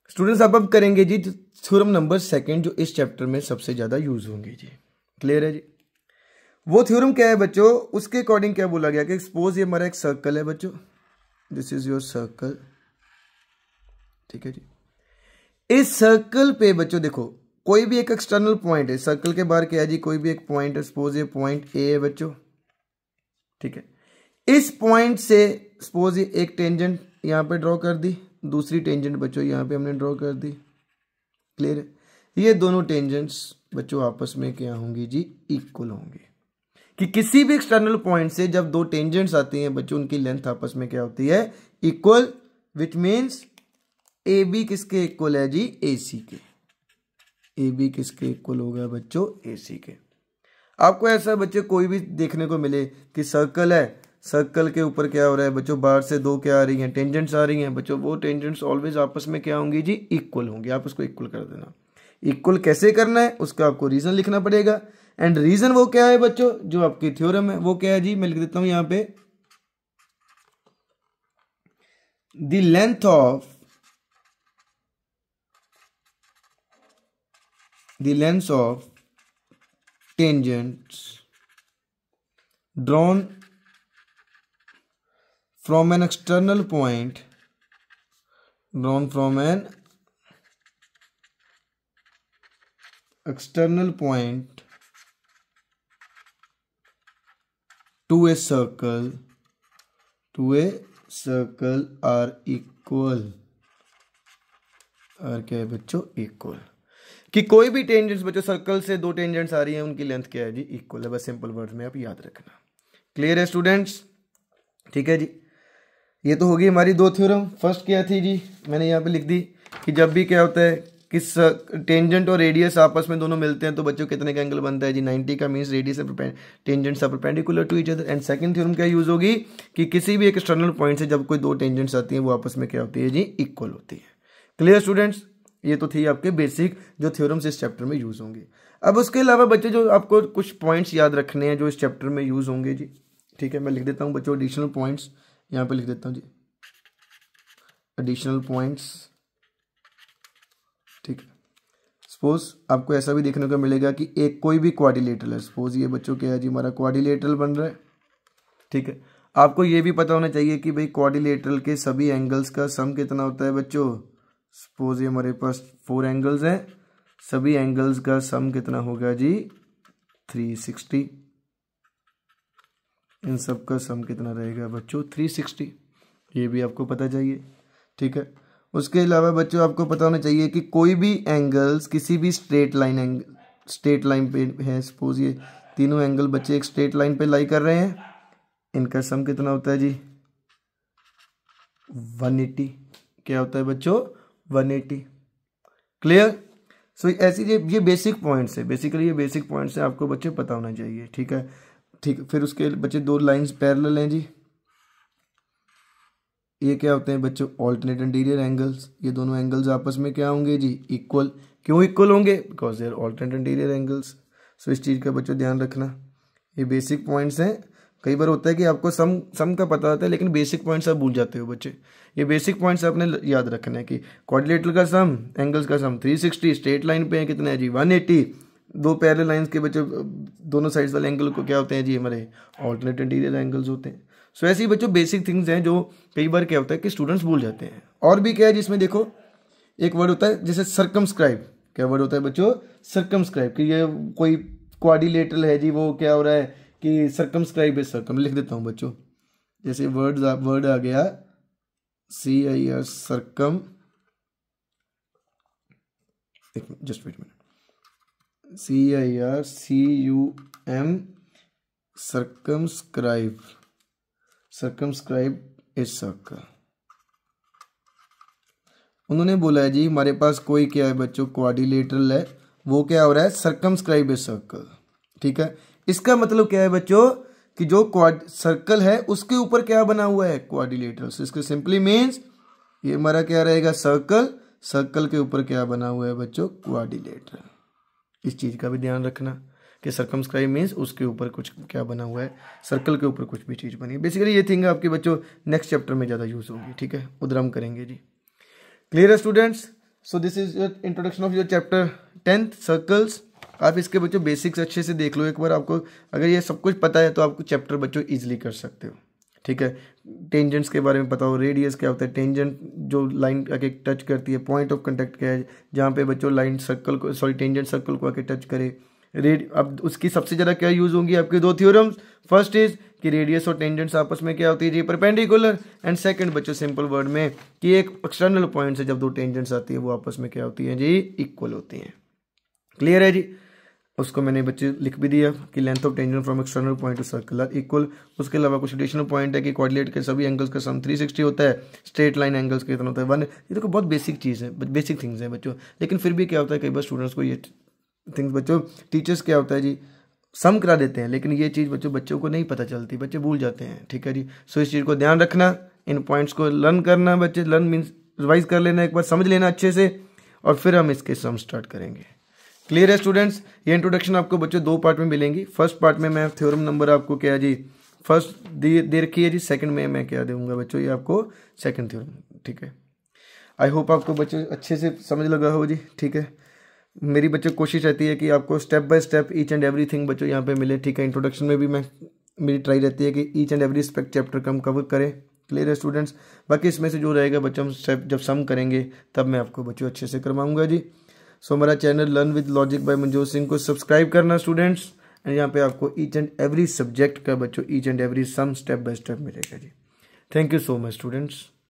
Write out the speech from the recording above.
Students अब करेंगे जी theorem number second जो इस चैप्टर में सबसे ज्यादा यूज होंगे जी। क्लियर है जी। वो थ्योरम क्या है बच्चों, उसके अकॉर्डिंग क्या बोला गया कि सपोज ये हमारा एक सर्कल है बच्चों, दिस इज योर सर्कल, ठीक है जी। इस सर्कल पे बच्चों देखो कोई भी एक एक्सटर्नल पॉइंट है, सर्कल के बाहर क्या है जी, कोई भी एक पॉइंट है, सपोज ये पॉइंट ए है बच्चों, ठीक है। इस पॉइंट से सपोज ये एक टेंजेंट यहां पे ड्रॉ कर दी, दूसरी टेंजेंट बच्चों यहां पे हमने ड्रॉ कर दी। क्लियर है। ये दोनों टेंजेंट्स बच्चों आपस में क्या होंगी जी, इक्वल होंगी। कि किसी भी एक्सटर्नल पॉइंट से जब दो टेंजेंट्स आती हैं बच्चों, उनकी लेंथ आपस में क्या होती है, equal, which means A B किसके इक्वल है जी, ए सी के। ए बी किसके इक्वल होगा बच्चों, ए सी के। आपको ऐसा बच्चे कोई भी देखने को मिले कि सर्कल है, सर्कल के ऊपर क्या हो रहा है बच्चों, बाहर से दो क्या आ रही हैं, टेंजेंट्स आ रही हैं बच्चों, वो टेंजेंट्स ऑलवेज आपस में क्या होंगी जी, इक्वल होंगी। आप उसको इक्वल कर देना। इक्वल कैसे करना है उसका आपको रीजन लिखना पड़ेगा, एंड रीजन वो क्या है बच्चों, जो आपकी थ्योरम है वो क्या है जी, मैं लिख देता हूं यहां पे, the length of tangents drawn from an external point to a circle are equal, और क्या है बच्चों, इक्वल। कि कोई भी टेंजेंट्स बच्चों, सर्कल से दो टेंजेंट्स आ रही हैं, उनकी लेंथ क्या है जी, इक्वल है। बस सिंपल वर्ड्स में आप याद रखना। क्लियर है स्टूडेंट्स, ठीक है जी। ये तो होगी हमारी दो थ्योरम। फर्स्ट क्या थी जी, मैंने यहाँ पे लिख दी कि जब भी क्या होता है कि टेंजेंट और रेडियस आपस में दोनों मिलते हैं तो बच्चों कितने का एंगल बनता है जी, 90 का। Means radius tangents are perpendicular to each other. And second theorem क्या यूज होगी कि किसी भी एक एक्सटर्नल पॉइंट से जब कोई दो टेंजेंट्स आती हैं वो आपस में क्या होती है जी, इक्वल होती है। क्लियर स्टूडेंट्स, ये तो थी आपके बेसिक जो थ्योरम्स इस चैप्टर में यूज होंगे। अब उसके अलावा बच्चे जो आपको कुछ पॉइंट्स याद रखने हैं जो इस चैप्टर में यूज होंगे जी, ठीक है। मैं लिख देता हूं बच्चों एडिशनल पॉइंट्स, यहां पे लिख देता हूं जी एडिशनल पॉइंट्स, ठीक है। सपोज आपको ऐसा भी देखने को मिलेगा कि एक कोई भी क्वाड्रिलेटरल है, सपोज ये बच्चों क्या है जी, हमारा क्वाड्रिलेटरल बन रहा है, ठीक है। आपको ये भी पता होना चाहिए कि भाई क्वाड्रिलेटरल के सभी एंगल्स का सम कितना होता है बच्चों। सपोज ये हमारे पास 4 एंगल्स हैं, सभी एंगल्स का सम कितना होगा जी, 360। इन सब का सम कितना रहेगा बच्चों, 360। ये भी आपको पता चाहिए, ठीक है। उसके अलावा बच्चों आपको पता होना चाहिए कि कोई भी एंगल्स किसी भी स्ट्रेट लाइन पे है, सपोज ये तीनों एंगल बच्चे एक स्ट्रेट लाइन पे लाई कर रहे हैं, इनका सम कितना होता है जी, 180। क्या होता है बच्चों, 180। क्लियर। सो ऐसी ये बेसिक पॉइंट्स है, बेसिकली ये बेसिक पॉइंट्स है, आपको बच्चे पता होना चाहिए, ठीक है। ठीक, फिर उसके बच्चे दो लाइंस पैरेलल हैं जी, ये क्या होते हैं बच्चों, ऑल्टरनेट इंटीरियर एंगल्स। ये दोनों एंगल्स आपस में क्या होंगे जी, इक्वल। क्यों इक्वल होंगे, because they are alternate interior angles. So इस चीज़ का बच्चों ध्यान रखना। ये बेसिक पॉइंट्स हैं। कई बार होता है कि आपको सम का पता होता है लेकिन बेसिक पॉइंट्स आप भूल जाते हो बच्चे। ये बेसिक पॉइंट्स आपने याद रखना है कि क्वाड्रिलेटरल का सम, एंगल्स का सम 360, स्ट्रेट लाइन पे है कितना है जी 180, दो पैरेलल लाइंस के बच्चों दोनों साइड्स वाले एंगल को क्या होते हैं जी, हमारे ऑल्टरनेट इंटीरियर एंगल्स होते हैं। सो ऐसे ही बच्चों बेसिक थिंग्स हैं जो कई बार क्या होता है कि स्टूडेंट्स भूल जाते हैं। और भी क्या है जिसमें देखो एक वर्ड होता है जैसे सर्कमस्क्राइब। क्या वर्ड होता है बच्चों, सर्कमस्क्राइब। कि ये कोई क्वाड्रिलेटरल है जी, वो क्या हो रहा है कि सर्कमस्क्राइब है, सर्कम लिख देता हूँ बच्चों। जैसे वर्ड आ गया CIR circum, just wait minute, CIR CUM circumscribe, circumscribe is circle. उन्होंने बोला है जी हमारे पास कोई क्या है बच्चों, क्वाड्रिलेटरल है, वो क्या हो रहा है, सर्कमस्क्राइब इज सर्कल, ठीक है। इसका मतलब क्या है बच्चों कि जो सर्कल है उसके ऊपर क्या बना हुआ है, क्वाड्रिलेटरल। सो इसके सिंपली मीन्स ये हमारा क्या रहेगा, सर्कल, सर्कल के ऊपर क्या बना हुआ है बच्चों, क्वाड्रिलेटरल। इस चीज का भी ध्यान रखना कि सर्कमस्क्राइब मीन्स उसके ऊपर कुछ क्या बना हुआ है, सर्कल के ऊपर कुछ भी चीज बनी है। बेसिकली ये थिंग आपके बच्चों नेक्स्ट चैप्टर में ज्यादा यूज होगी, ठीक है, उधर हम करेंगे जी। क्लियर है students. So this is your introduction of your chapter 10th circles. आप इसके बच्चों बेसिक्स अच्छे से देख लो एक बार। आपको अगर ये सब कुछ पता है तो आपको चैप्टर बच्चों इजीली कर सकते हो, ठीक है। टेंजेंट्स के बारे में पता हो, रेडियस क्या होता है, टेंजेंट जो लाइन आके टच करती है, पॉइंट ऑफ कांटेक्ट क्या है जहाँ पे बच्चों लाइन सर्कल को टेंजेंट सर्कल को आके टच करे। अब उसकी सबसे ज़्यादा क्या यूज़ होंगी आपके दो थ्योरम्स। फर्स्ट इज कि रेडियस और टेंजेंट्स आपस में क्या होती है जी, परपेंडिकुलर। एंड सेकंड बच्चों सिंपल वर्ड में कि एक एक्सटर्नल पॉइंट से जब दो टेंजेंट्स आती है वो आपस में क्या होती है जी, इक्वल होती हैं। क्लियर है जी। उसको मैंने बच्चे लिख भी दिया कि length of tangent from external point to circle are equal. उसके अलावा कुछ एडिशनल पॉइंट है कि कोऑर्डिनेट के सभी एंगल्स का सम 360 होता है, स्ट्रेट लाइन एंगल्स का कितना होता है 1। ये तो बहुत बेसिक चीज़ है, बेसिक थिंग्स हैं बच्चों। लेकिन फिर भी क्या होता है कई बार स्टूडेंट्स को ये थिंग्स बच्चों, टीचर्स क्या होता है जी, सम करा देते हैं लेकिन ये चीज़ बच्चों को नहीं पता चलती, बच्चे भूल जाते हैं, ठीक है जी। सो इस चीज़ को ध्यान रखना, इन पॉइंट्स को लर्न करना बच्चे, लर्न मीन्स रिवाइज कर लेना, एक बार समझ लेना अच्छे से, और फिर हम इसके सम स्टार्ट करेंगे। क्लियर है स्टूडेंट्स। ये इंट्रोडक्शन आपको बच्चों दो पार्ट में मिलेंगी। फर्स्ट पार्ट में मैं थ्योरम नंबर आपको क्या है जी, फर्स्ट दे रखी है जी। सेकंड में मैं क्या दूंगा बच्चों, ये आपको सेकंड थ्योरम, ठीक है। आई होप आपको बच्चों अच्छे से समझ लगा हो जी, ठीक है। मेरी बच्चों कोशिश रहती है कि आपको step by step each and everything बच्चों यहाँ पे मिले, ठीक है। इंट्रोडक्शन में भी मेरी ट्राई रहती है कि each and every aspect chapter का हम कवर करें। क्लियर है स्टूडेंट्स। बाकी इसमें से जो रहेगा बच्चों हम स्टेप जब सम करेंगे तब मैं आपको बच्चों अच्छे से करवाऊंगा जी। सो हमारा channel learn with logic bye Manjot Singh को सब्सक्राइब करना स्टूडेंट्स। एंड यहाँ पे आपको ईच एंड एवरी सब्जेक्ट का बच्चों each and every sum step by step मिलेगा जी। Thank you so much students.